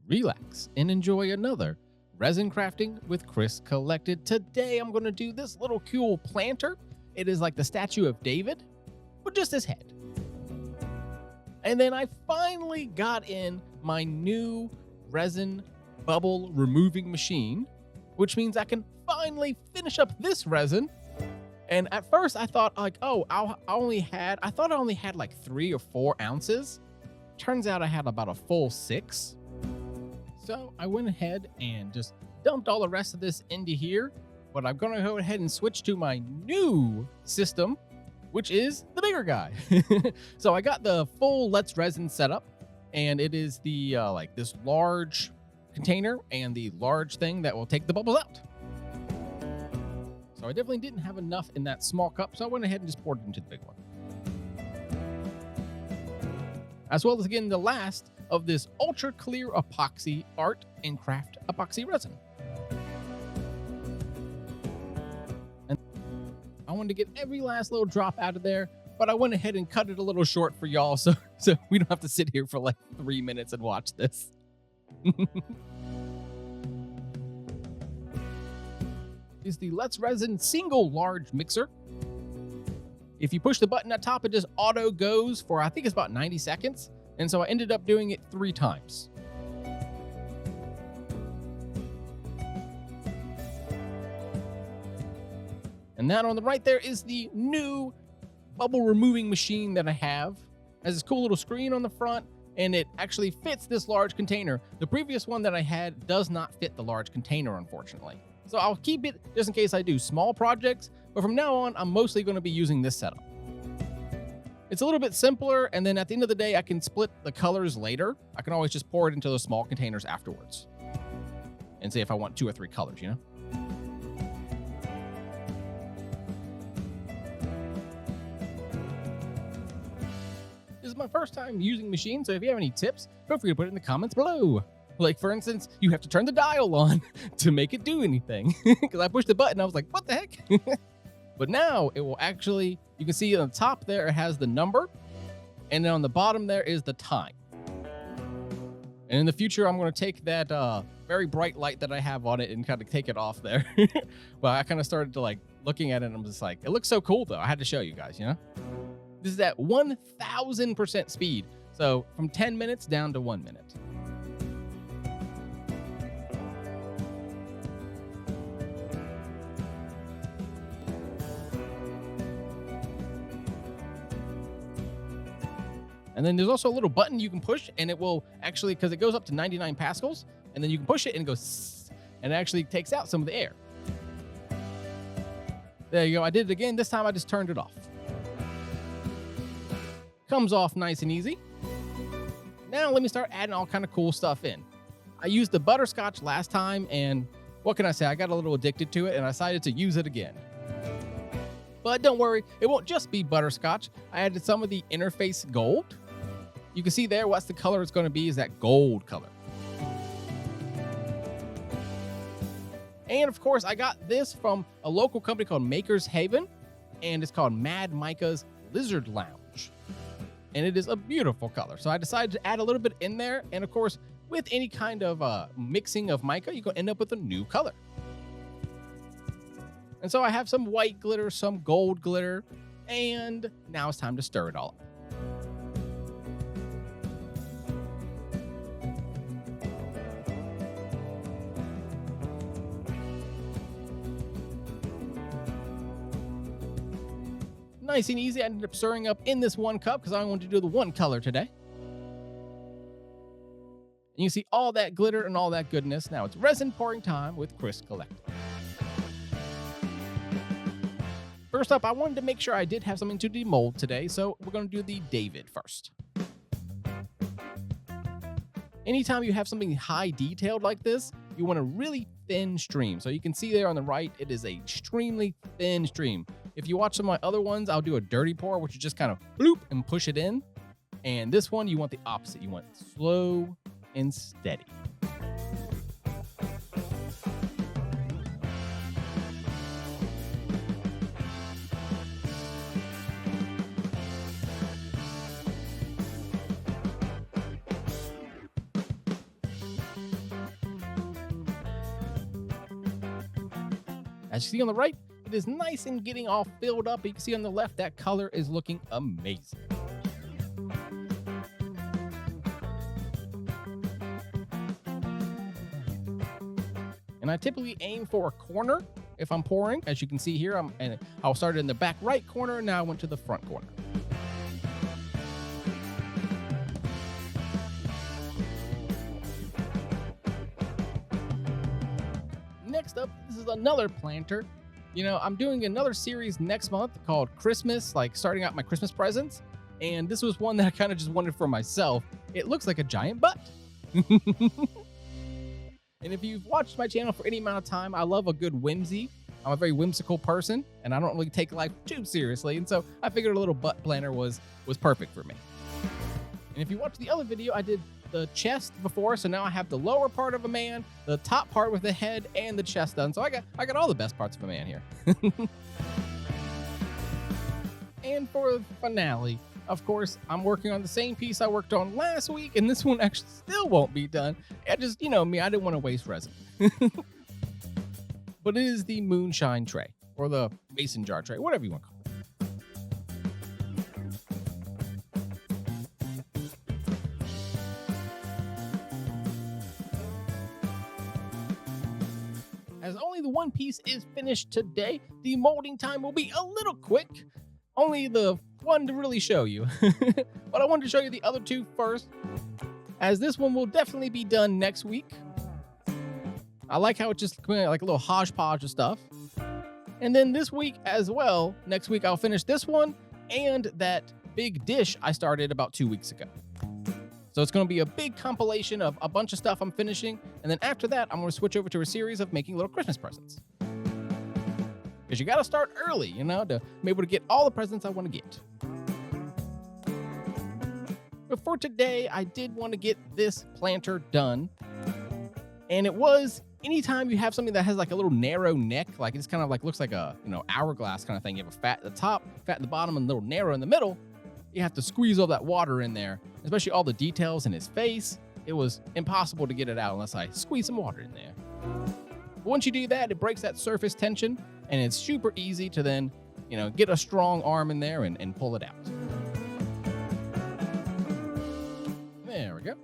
relax, and enjoy another Resin Crafting with Chris Collected. Today I'm going to do this little cool planter. It is like the statue of David, but just his head. And then I finally got in my new resin bubble removing machine, which means I can finally finish up this resin. And at first I thought like, oh, I only had like 3 or 4 ounces. Turns out I had about a full 6. So I went ahead and just dumped all the rest of this into here. But I'm going to go ahead and switch to my new system, which is the bigger guy. So I got the full Let's Resin setup, and it is the like this large container and the large thing that will take the bubbles out. So I definitely didn't have enough in that small cup, so I went ahead and just poured it into the big one. As well as getting the last of this ultra clear epoxy art and craft epoxy resin. And I wanted to get every last little drop out of there, but I went ahead and cut it a little short for y'all so we don't have to sit here for like 3 minutes and watch this. Is the Let's Resin single large mixer. If you push the button at top, it just auto goes for, I think it's about 90 seconds. And so I ended up doing it 3 times. And that on the right there is the new bubble removing machine that I have. It has this cool little screen on the front, and it actually fits this large container. The previous one that I had does not fit the large container, unfortunately. So I'll keep it just in case I do small projects, but from now on, I'm mostly going to be using this setup. It's a little bit simpler, and then at the end of the day, I can split the colors later. I can always just pour it into those small containers afterwards and see if I want 2 or 3 colors, you know? This is my first time using machines, so if you have any tips, feel free to put it in the comments below. Like, for instance, you have to turn the dial on to make it do anything. Because I pushed the button, I was like, what the heck? But now it will actually, you can see on the top there, it has the number. And then on the bottom there is the time. And in the future, I'm going to take that very bright light that I have on it and kind of take it off there. But I kind of started to like looking at it and I'm just like, it looks so cool though. I had to show you guys, you know? This is at 1000% speed. So from 10 minutes down to 1 minute. And then there's also a little button you can push, and it will actually, because it goes up to 99 pascals, and then you can push it and it goes, and it actually takes out some of the air. There you go. I did it again. This time I just turned it off. Comes off nice and easy. Now let me start adding all kind of cool stuff in. I used the butterscotch last time, and what can I say? I got a little addicted to it, and I decided to use it again. But don't worry, it won't just be butterscotch. I added some of the interface gold. You can see there what's the color it's going to be is that gold color. And of course, I got this from a local company called Maker's Haven, and it's called Mad Mica's Lizard Lounge. And it is a beautiful color. So I decided to add a little bit in there. And of course, with any kind of mixing of mica, you're going to end up with a new color. And so I have some white glitter, some gold glitter, and now it's time to stir it all up. Nice and easy. I ended up stirring up in this 1 cup because I wanted to do the 1 color today. And you see all that glitter and all that goodness. Now it's resin pouring time with Chris Collected. First up, I wanted to make sure I did have something to demold today, so we're going to do the David first. Anytime you have something high detailed like this, you want a really thin stream. So you can see there on the right, it is a extremely thin stream. If you watch some of my other ones, I'll do a dirty pour, which is just kind of bloop and push it in. And this one, you want the opposite. You want slow and steady. As you see on the right, it is nice and getting all filled up. You can see on the left, that color is looking amazing. And I typically aim for a corner if I'm pouring. As you can see here, I'll start in the back right corner, and now I went to the front corner. Next up, this is another planter. I'm doing another series next month called Christmas, like starting out my Christmas presents. And this was one that I kind of just wanted for myself. It looks like a giant butt. And if you've watched my channel for any amount of time, I love a good whimsy. I'm a very whimsical person, and I don't really take life too seriously. And so I figured a little butt planter was perfect for me. And if you watched the other video, I did the chest before, so now I have the lower part of a man, the top part with the head, and the chest done. So I got all the best parts of a man here. And for the finale, of course, I'm working on the same piece I worked on last week, and this one actually still won't be done. I just, me, I didn't want to waste resin. But it is the moonshine tray, or the mason jar tray, whatever you want to call it. As only the one piece is finished today, the molding time will be a little quick. Only the one to really show you. But I wanted to show you the other two first, as this one will definitely be done next week. I like how it's just like a little hodgepodge of stuff. And then this week as well, next week I'll finish this one and that big dish I started about 2 weeks ago. So it's going to be a big compilation of a bunch of stuff I'm finishing. And then after that, I'm going to switch over to a series of making little Christmas presents. Because you got to start early, to be able to get all the presents I want to get. But for today, I did want to get this planter done. And it was, anytime you have something that has like a little narrow neck, like it's kind of like looks like a, hourglass kind of thing. You have a fat at the top, fat at the bottom, and a little narrow in the middle. You have to squeeze all that water in there, especially all the details in his face. It was impossible to get it out unless I squeeze some water in there. But once you do that, it breaks that surface tension, and it's super easy to then, get a strong arm in there and pull it out. There we go.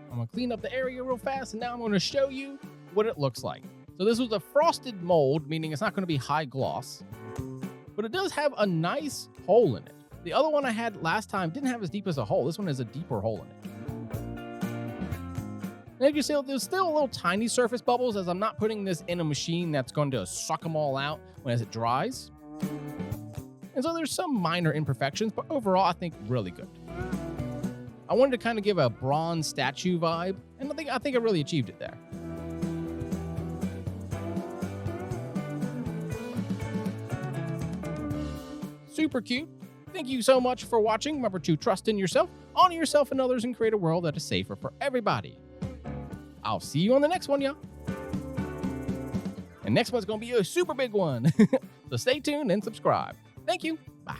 I'm going to clean up the area real fast, and now I'm going to show you what it looks like. So this was a frosted mold, meaning it's not going to be high gloss, but it does have a nice hole in it. The other one I had last time didn't have as deep as a hole. This one has a deeper hole in it. And as you see, there's still a little tiny surface bubbles, as I'm not putting this in a machine that's going to suck them all out as it dries. And so there's some minor imperfections, but overall I think really good. I wanted to kind of give a bronze statue vibe, and I think I really achieved it there. Super cute. Thank you so much for watching. Remember to trust in yourself, honor yourself and others, and create a world that is safer for everybody. I'll see you on the next one, y'all. And next one's going to be a super big one. So stay tuned and subscribe. Thank you. Bye.